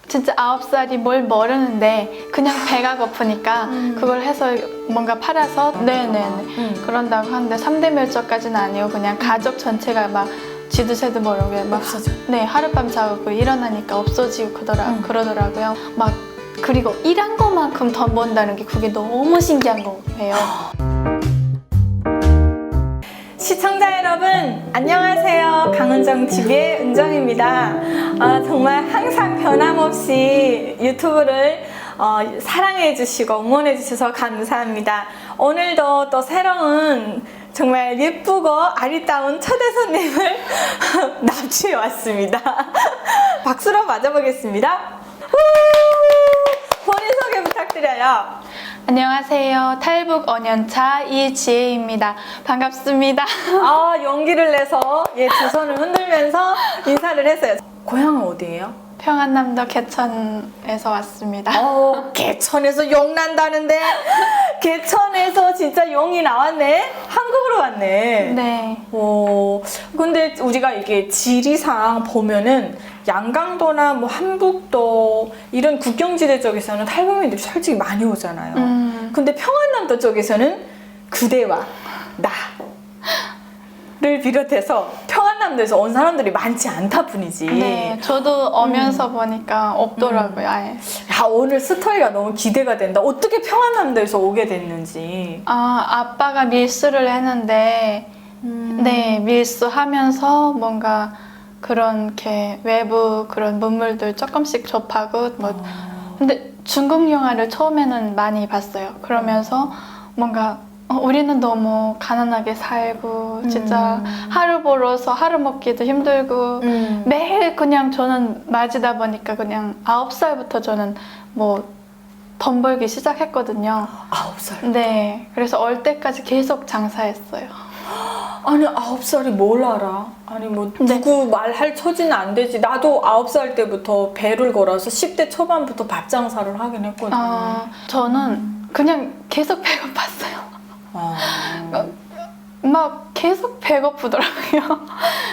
진짜 9살이 뭘 모르는데 그냥 배가 고프니까 그걸 해서 뭔가 팔아서 네네네 그런다고 하는데 3대 멸종까지는 아니고 그냥 가족 전체가 막 쥐도 새도 모르게 막 없어져. 네, 하룻밤 자고 일어나니까 없어지고 그러더라고요. 막 그리고 일한 것만큼 돈 번다는 게 그게 너무 신기한 거예요. 시청자 여러분 안녕하세요. 강은정TV의 은정입니다. 정말 항상 변함없이 유튜브를 사랑해 주시고 응원해 주셔서 감사합니다. 오늘도 또 새로운 정말 예쁘고 아리따운 초대 손님을 납치해 왔습니다. 박수로 맞아보겠습니다. 본인 소개 부탁드려요. 안녕하세요. 탈북 5년차 이지혜입니다. 반갑습니다. 용기를 내서 두 손을 흔들면서 인사를 했어요. 고향은 어디예요? 평안남도 개천에서 왔습니다. 개천에서 용 난다는데 개천에서 진짜 용이 나왔네? 한국으로 왔네. 네. 근데 우리가 이게 지리상 보면은 양강도나 뭐 한북도 이런 국경지대 쪽에서는 탈북민들이 솔직히 많이 오잖아요. 근데 평안남도 쪽에서는 그대와 나를 비롯해서 평안남도에서 온 사람들이 많지 않다 뿐이지. 네, 저도 오면서 보니까 없더라고요, 아예. 오늘 스토리가 너무 기대가 된다. 어떻게 평안남도에서 오게 됐는지. 아빠가 밀수를 했는데, 네, 밀수하면서 뭔가 그렇게 외부 그런 문물들 조금씩 접하고, 근데 중국 영화를 처음에는 많이 봤어요. 그러면서 뭔가 우리는 너무 가난하게 살고 진짜 하루 벌어서 하루 먹기도 힘들고 매일 그냥 저는 맞이다 보니까 그냥 9살부터 저는 뭐 돈 벌기 시작했거든요. 9살? 네, 그래서 올 때까지 계속 장사했어요. 아니 9살이 뭘 알아? 아니 뭐 누구 말할 처지는 안 되지. 나도 9살 때부터 배를 걸어서 10대 초반부터 밥 장사를 하긴 했거든. 저는 그냥 계속 배고팠어요. 막 계속 배고프더라고요.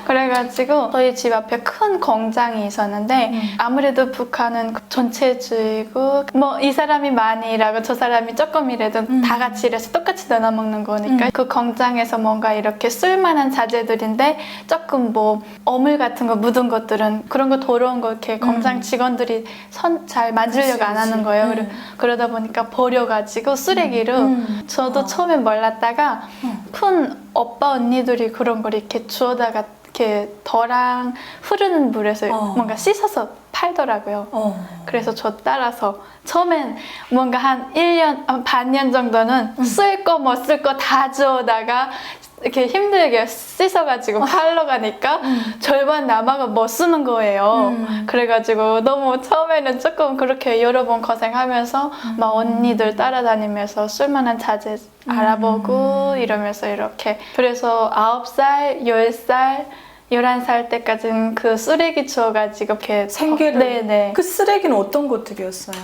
그래가지고 저희 집 앞에 큰 공장이 있었는데 아무래도 북한은 전체주의고 뭐 이 사람이 많이 일하고 저 사람이 조금 일해도 다 같이 일해서 똑같이 나눠 먹는 거니까 그 공장에서 뭔가 이렇게 쓸만한 자재들인데 조금 뭐 어물 같은 거 묻은 것들은 그런 거 더러운 거 이렇게 공장 직원들이 잘 만지려고 안 하는 거예요. 그러다 보니까 버려가지고 쓰레기로 저도 처음에 몰랐다가 큰 오빠 언니들이 그런 걸 이렇게 주워다가 이렇게 더랑 흐르는 물에서 뭔가 씻어서 팔더라고요. 그래서 저 따라서 처음엔 뭔가 한 1년, 반년 정도는 쓸 거 뭐 쓸 거 다 주워다가 이렇게 힘들게 씻어가지고 팔러 가니까 절반 남아가 뭐 쓰는 거예요. 그래가지고 너무 처음에는 조금 그렇게 여러 번 고생하면서 막 언니들 따라다니면서 쓸만한 자재 알아보고 이러면서 이렇게 그래서 9살, 10살 11살 때까지는 그 쓰레기 주워가지고 이렇게 생계를? 네네. 그 쓰레기는 어떤 것들이었어요?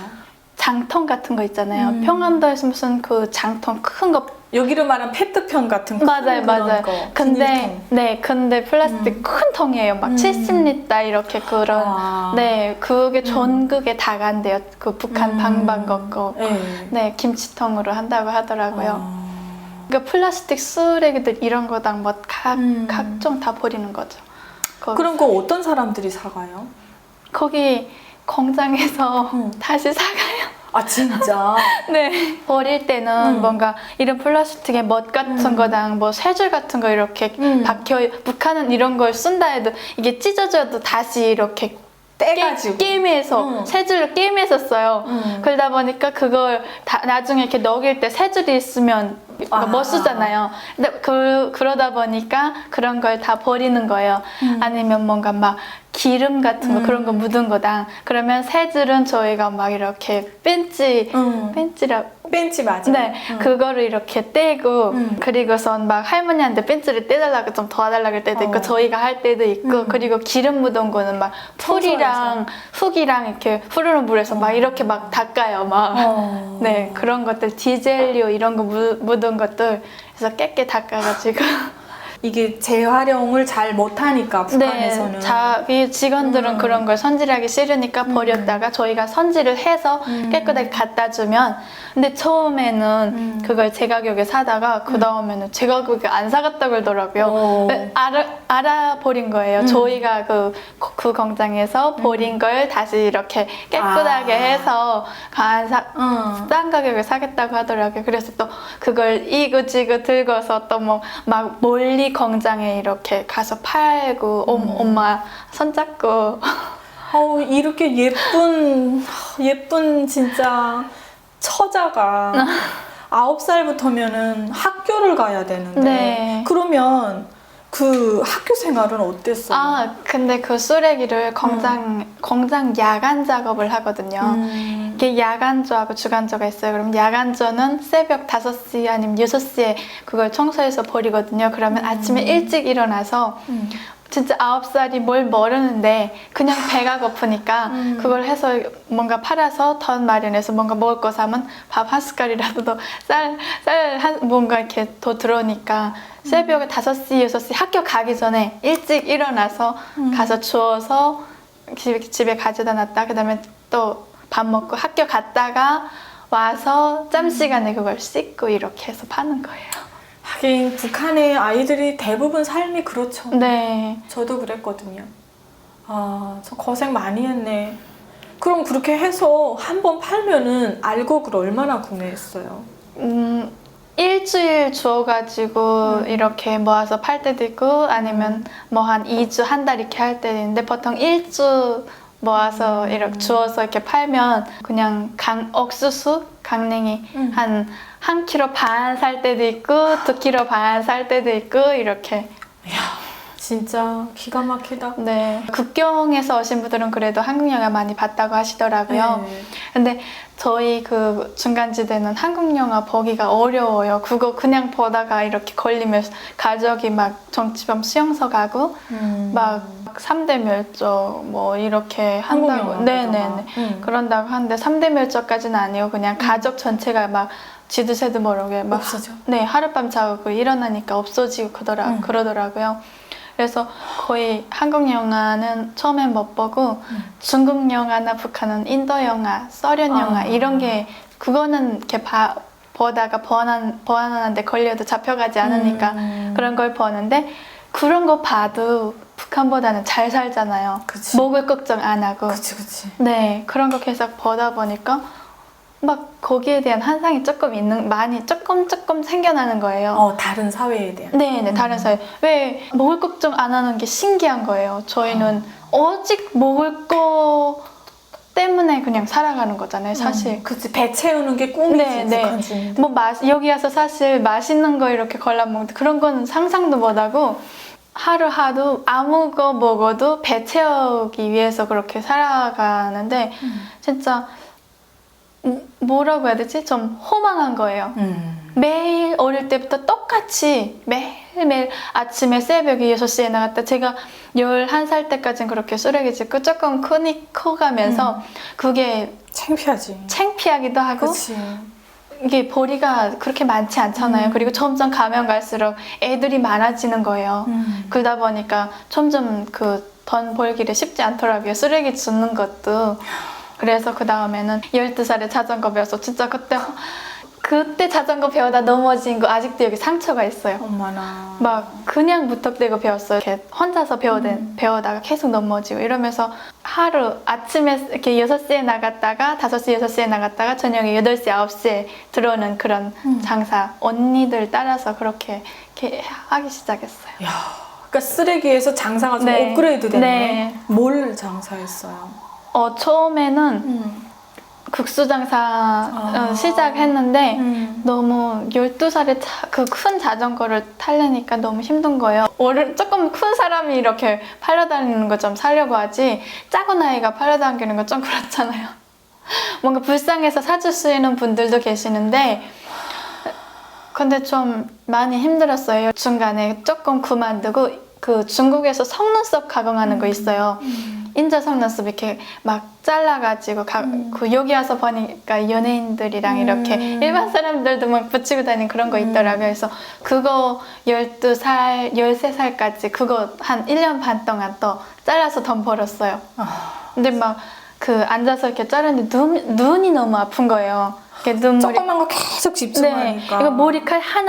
장통 같은 거 있잖아요. 평안도에서 무슨 그 장통 큰 거 여기로 말한 페트병 같은 거. 맞아요. 거, 근데 비닐통. 근데 플라스틱 큰 통이에요. 막 70리터 이렇게 그런 그게 전국에 다 간대요. 그 북한 방방곡 거. 네, 김치통으로 한다고 하더라고요. 그러니까 플라스틱 쓰레기들 이런 거당 뭐 각종 다 버리는 거죠. 그런 거 어떤 사람들이 사가요? 거기 공장에서 다시 사가요. 진짜? 네. 버릴 때는 뭔가 이런 플라스틱의 멋 같은 거당 뭐 쇠줄 같은 거 이렇게 박혀 북한은 이런 걸 쓴다 해도 이게 찢어져도 다시 이렇게 떼가지고 게임에서 쇠줄로 게임에서 써요. 그러다 보니까 그걸 나중에 이렇게 녹일 때 쇠줄이 있으면 못 쓰잖아요. 근데 그러다 보니까 그런 걸 다 버리는 거예요. 아니면 뭔가 막 기름 같은 거 그런 거 묻은 거다. 그러면 쇠줄은 저희가 막 이렇게 벤치 맞아. 네, 그거를 이렇게 떼고 그리고선 막 할머니한테 벤치를 떼달라고 좀 도와달라고 할 때도 있고 저희가 할 때도 있고 그리고 기름 묻은 거는 막 풀이랑 흙이랑 이렇게 흐르는 물에서 막 이렇게 막 닦아요. 막 네, 그런 것들 디젤류 이런 거 묻은 것들 그래서 깨끗 닦아가지고 이게 재활용을 잘 못하니까 북한에서는. 네, 자기 직원들은 그런 걸 손질하기 싫으니까 버렸다가 저희가 손질을 해서 깨끗하게 갖다 주면, 근데 처음에는 그걸 제 가격에 사다가 그 다음에는 제 가격에 안 사갔다 그러더라고요. 알아버린 거예요. 저희가 그 공장에서 버린 걸 다시 이렇게 깨끗하게 해서 싼 가격에 사겠다고 하더라고요. 그래서 또 그걸 이그지그 들고서 또 뭐 막 멀리 공장에 이렇게 가서 팔고 엄마 손잡고 이렇게 예쁜 진짜 처자가 9살부터면은 학교를 가야 되는데 네. 그러면 그 학교 생활은 어땠어요? 근데 그 쓰레기를 공장 야간 작업을 하거든요. 이게 야간조하고 주간조가 있어요. 그럼 야간조는 새벽 5시 아니면 6시에 그걸 청소해서 버리거든요. 그러면 아침에 일찍 일어나서 진짜 9살이 뭘 모르는데 그냥 배가 고프니까 그걸 해서 뭔가 팔아서 돈 마련해서 뭔가 먹을 거 사면 밥 한 숟갈이라도 더 뭔가 이렇게 더 들어오니까 새벽에 5시, 6시 학교 가기 전에 일찍 일어나서 가서 주워서 집에 가져다 놨다. 그 다음에 또 밥 먹고 학교 갔다가 와서 짬 시간에 그걸 씻고 이렇게 해서 파는 거예요. 하긴 북한의 아이들이 대부분 삶이 그렇죠. 네. 저도 그랬거든요. 저 고생 많이 했네. 그럼 그렇게 해서 한 번 팔면은 알곡을 얼마나 구매했어요? 일주일 주워가지고 이렇게 모아서 팔 때도 있고 아니면 뭐 한 2주, 한 달 이렇게 할 때도 있는데 보통 1주 모아서 이렇게 주워서 이렇게 팔면 그냥 옥수수, 강냉이 한 1kg 반 살 때도 있고 2kg 반 살 때도 있고 이렇게. 이야, 진짜 기가 막히다. 네, 국경에서 오신 분들은 그래도 한국 영화 많이 봤다고 하시더라고요. 네. 근데 저희 그 중간지대는 한국 영화 보기가 어려워요. 그거 그냥 보다가 이렇게 걸리면 가족이 막 정치범 수용소 가고 막 3대 멸종 뭐 이렇게 한국 한다고. 영화 네네네. 그런다고 하는데 3대 멸종까지는 아니고 그냥 가족 전체가 막 쥐도 새도 모르게 막 없어져? 네, 하룻밤 자고 일어나니까 없어지고 그러더라고요. 그래서 거의 한국 영화는 처음엔 못 보고 중국 영화나 북한은 인도 영화, 소련 영화 이런 게 그거는 이렇게 보다가 보안하는데 걸려도 잡혀가지 않으니까 그런 걸 보는데 그런 거 봐도 북한보다는 잘 살잖아요. 그치. 먹을 걱정 안 하고. 그치. 네, 그런 거 계속 보다 보니까 막 거기에 대한 환상이 조금 생겨나는 거예요. 다른 사회에 대한. 네, 다른 사회. 왜 먹을 걱정 안 하는 게 신기한 거예요. 저희는 오직 먹을 거 때문에 그냥 살아가는 거잖아요, 사실. 그치, 배 채우는 게 꿈이지, 북한 주민들. 뭐 여기 와서 사실 맛있는 거 이렇게 골라 먹는데 그런 건 상상도 못하고 하루 아무 거 먹어도 배 채우기 위해서 그렇게 살아가는데 진짜 뭐라고 해야 되지? 좀 허망한 거예요. 매일 어릴 때부터 똑같이 매일매일 아침에 새벽에 6시에 나갔다. 제가 11살 때까지는 그렇게 쓰레기 짚고 조금 커가면서 그게 창피하기도 하고 그치. 이게 벌이가 그렇게 많지 않잖아요. 그리고 점점 가면 갈수록 애들이 많아지는 거예요. 그러다 보니까 점점 그 돈 벌기를 쉽지 않더라고요. 쓰레기 줍는 것도. 그래서 그 다음에는 12살에 자전거 배워서 진짜 그때 자전거 배우다 넘어진 거 아직도 여기 상처가 있어요. 엄마나. 막 그냥 무턱대고 배웠어요. 이렇게 혼자서 배우다가 계속 넘어지고 이러면서 하루 아침에 이렇게 6시에 나갔다가 5시, 6시에 나갔다가 저녁에 8시, 9시에 들어오는 그런 장사. 언니들 따라서 그렇게 하기 시작했어요. 야, 그러니까 쓰레기에서 장사가 좀 네. 업그레이드 됐네. 네. 뭘 장사했어요? 처음에는 국수 장사 시작했는데 너무 12살에 그 큰 자전거를 타려니까 너무 힘든 거예요. 조금 큰 사람이 이렇게 팔려다니는 거 좀 사려고 하지 작은 아이가 팔려다니는 건 좀 그렇잖아요. 뭔가 불쌍해서 사줄 수 있는 분들도 계시는데 근데 좀 많이 힘들었어요. 중간에 조금 그만두고 그 중국에서 속눈썹 가공하는 거 있어요. 인자 속눈썹 이렇게 막 잘라가지고 그 여기 와서 보니까 연예인들이랑 이렇게 일반 사람들도 막 붙이고 다니는 그런 거 있더라고요. 그래서 그거 12살, 13살까지 그거 한 1년 반 동안 또 잘라서 돈 벌었어요. 근데 막 그 앉아서 이렇게 자르는데 눈이 너무 아픈 거예요. 이렇게 눈물이 조그만 거 계속 집중하니까. 네, 이거 머리칼 한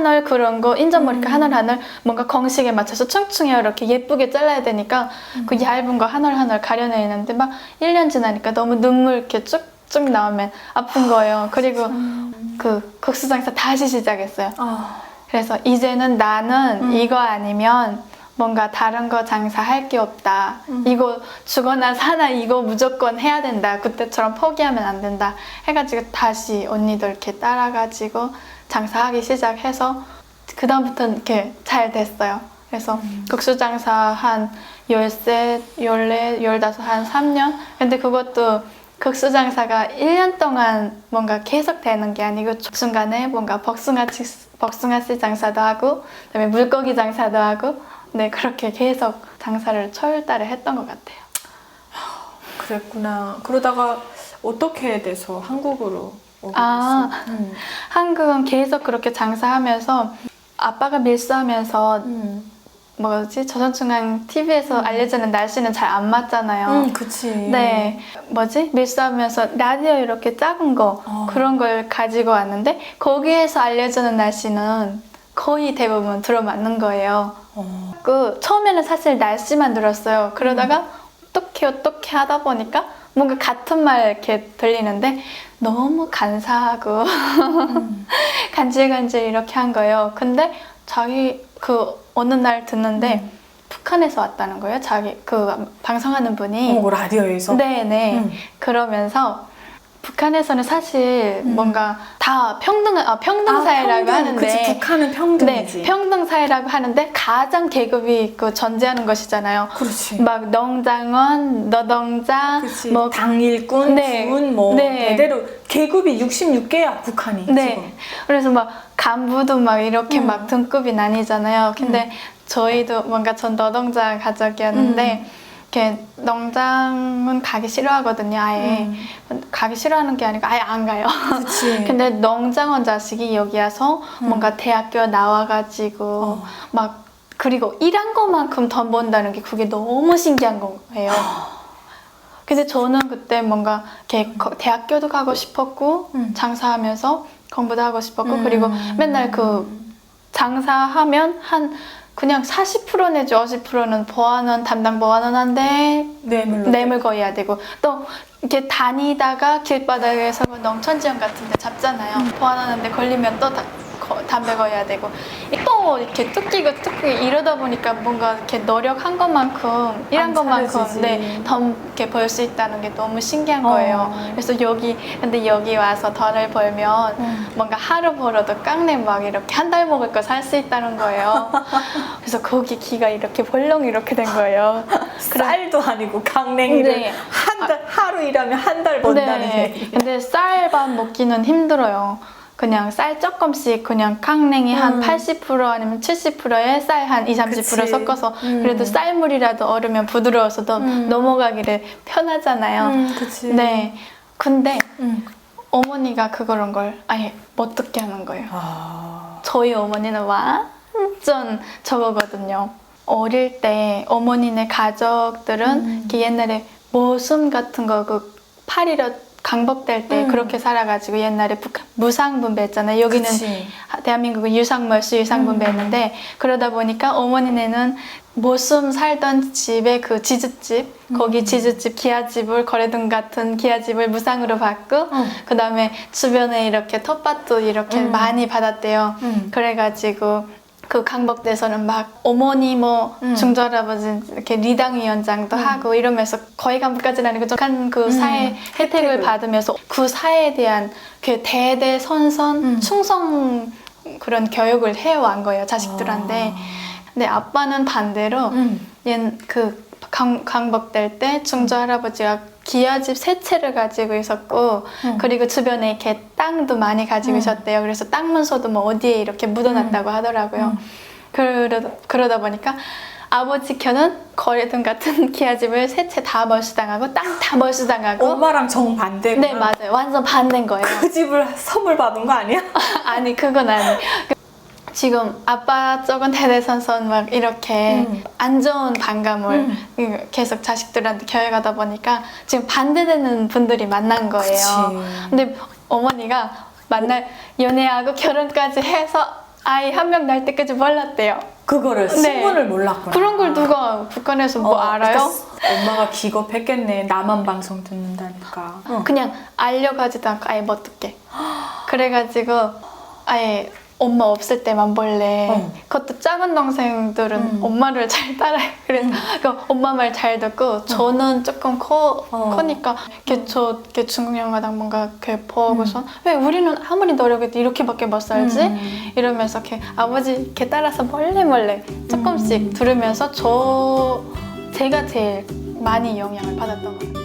올 그런 거 인전 머리칼 한 올 뭔가 공식에 맞춰서 퉁퉁히 이렇게 예쁘게 잘라야 되니까 그 얇은 거 한 올 가려내는데 막 1년 지나니까 너무 눈물 이렇게 쭉쭉 나오면 아픈 거예요. 그리고 그 국수장사 다시 시작했어요. 그래서 이제는 나는 이거 아니면 뭔가 다른 거 장사할 게 없다. 이거 죽어나 사나 이거 무조건 해야 된다. 그때처럼 포기하면 안 된다. 해가지고 다시 언니들 이렇게 따라가지고 장사하기 시작해서 그 다음부터는 이렇게 잘 됐어요. 그래서 국수 장사 한 13, 14, 15, 한 3년? 근데 그것도 국수 장사가 1년 동안 뭔가 계속 되는 게 아니고 중간에 뭔가 복숭아씨 장사도 하고 그다음에 물고기 장사도 하고 네, 그렇게 계속 장사를 철달에 했던 것 같아요. 그랬구나. 그러다가 어떻게 돼서 한국으로 오게 아, 됐어? 한국은 계속 그렇게 장사하면서 아빠가 밀수하면서 뭐지? 조선중앙 TV에서 알려주는 날씨는 잘 안 맞잖아요. 그치. 네, 뭐지? 밀수하면서 라디오 이렇게 작은 거 그런 걸 가지고 왔는데 거기에서 알려주는 날씨는 거의 대부분 들어맞는 거예요. 그 처음에는 사실 날씨만 들었어요. 그러다가 어떻게 하다 보니까 뭔가 같은 말 이렇게 들리는데 너무 간사하고 간질간질 이렇게 한 거예요. 근데 자기 그 어느 날 듣는데 북한에서 왔다는 거예요. 자기 그 방송하는 분이 라디오에서? 네네. 그러면서 북한에서는 사실 뭔가 다 평등 사회라고 하는데 그치, 북한은 평등이지. 네, 평등 사회라고 하는데 가장 계급이 그 존재하는 것이잖아요. 그렇지. 막 농장원, 노동자, 그치. 뭐 당일군, 네. 군, 뭐 네. 대대로 계급이 66개야 북한이. 네. 지금. 그래서 막 간부도 막 이렇게 막 등급이 나뉘잖아요. 근데 저희도 뭔가 전 노동자 가족이었는데 이렇게 농장은 가기 싫어하거든요. 아예 가기 싫어하는 게 아니고 아예 안 가요. 그치. 근데 농장원 자식이 여기 와서 뭔가 대학교 나와가지고 막 그리고 일한 것만큼 돈 번다는 게 그게 너무 신기한 거예요. 근데 저는 그때 뭔가 이렇게 대학교도 가고 싶었고 장사하면서 공부도 하고 싶었고 그리고 맨날 그 장사하면 한 그냥 40% 내지 50%는 담당 보안원한테 뇌물 거해야 되고 또 이렇게 다니다가 길바닥에서 농촌지원 같은 데 잡잖아요. 보안원한테 걸리면 또 담배 거해야 되고 또 이렇게 뜯기고 이러다 보니까 뭔가 이렇게 노력한 것만큼 일한 것만큼 네, 돈 이렇게 벌 수 있다는 게 너무 신기한 거예요. 그래서 근데 여기 와서 돈을 벌면 뭔가 하루 벌어도 깡내 막 이렇게 한 달 먹을 거 살 수 있다는 거예요. 그래서 거기 기가 이렇게 벌렁 이렇게 된 거예요. 쌀도 아니고 강냉이를 네. 하루 일하면 한 달 번다는 네. 얘기. 근데 쌀밥 먹기는 힘들어요. 그냥 쌀 조금씩 그냥 강냉이 한 80% 아니면 70%에 쌀 한 20, 30% 그치. 섞어서 그래도 쌀물이라도 얼으면 부드러워서 더 넘어가기를 편하잖아요. 그치. 네. 근데 어머니가 그런 걸 아예 못 듣게 하는 거예요. 저희 어머니는 완전 저거거든요. 어릴 때 어머니네 가족들은 이렇게 옛날에 모순 같은 거 그 파리로 강복될 때 그렇게 살아가지고 옛날에 무상분배했잖아요. 여기는 그치. 대한민국은 유상멀씨 유상분배했는데 그러다 보니까 어머니네는 모순 살던 집에 그 지주집 거기 지주집 기아집을 거래등 같은 기아집을 무상으로 받고 그 다음에 주변에 이렇게 텃밭도 이렇게 많이 받았대요. 그래가지고 그 강복대에서는 막 어머니 뭐 중저할아버지 이렇게 리당위원장도 하고 이러면서 거의 간부까지는 아니고 좀그 사회 혜택을 받으면서 그 사회에 대한 그 대대손손 충성 그런 교육을 해왔던 거예요 자식들한테. 근데 아빠는 반대로 그 강복될 때 중저할아버지가 기아집 세 채를 가지고 있었고 그리고 주변에 이렇게 땅도 많이 가지고 있었대요. 그래서 땅 문서도 뭐 어디에 이렇게 묻어놨다고 하더라고요. 그러다 보니까 아버지 켜는 거리돈 같은 기아집을 세 채 다 몰수당하고 땅 다 몰수당하고. 엄마랑 정반대구나. 네, 맞아요. 완전 반대인 거예요. 그 집을 선물 받은 거 아니야? 아니, 그건 아니. 지금 아빠 쪽은 대대손손 막 이렇게 안 좋은 반감을 계속 자식들한테 교육하다 보니까 지금 반대되는 분들이 만난 거예요. 그치. 근데 어머니가 연애하고 결혼까지 해서 아이 한 명 낳을 때까지 몰랐대요. 그거를 신분을 몰랐구나. 그런 걸 누가 북한에서 뭐 알아요? 그러니까 엄마가 기겁했겠네. 나만 방송 듣는다니까. 그냥 알려가지도 않고 아예 못 듣게. 그래가지고 아예 엄마 없을 때만 몰래. 그것도 작은 동생들은 엄마를 잘 따라요. 그래서 그 엄마 말 잘 듣고 저는 조금 커니까 이렇게 중국 영화당 뭔가 이렇게 보고서 왜 우리는 아무리 노력해도 이렇게밖에 못 살지? 이러면서 이렇게 아버지 이렇게 따라서 몰래 조금씩 들으면서 제가 제일 많이 영향을 받았던 것 같아요.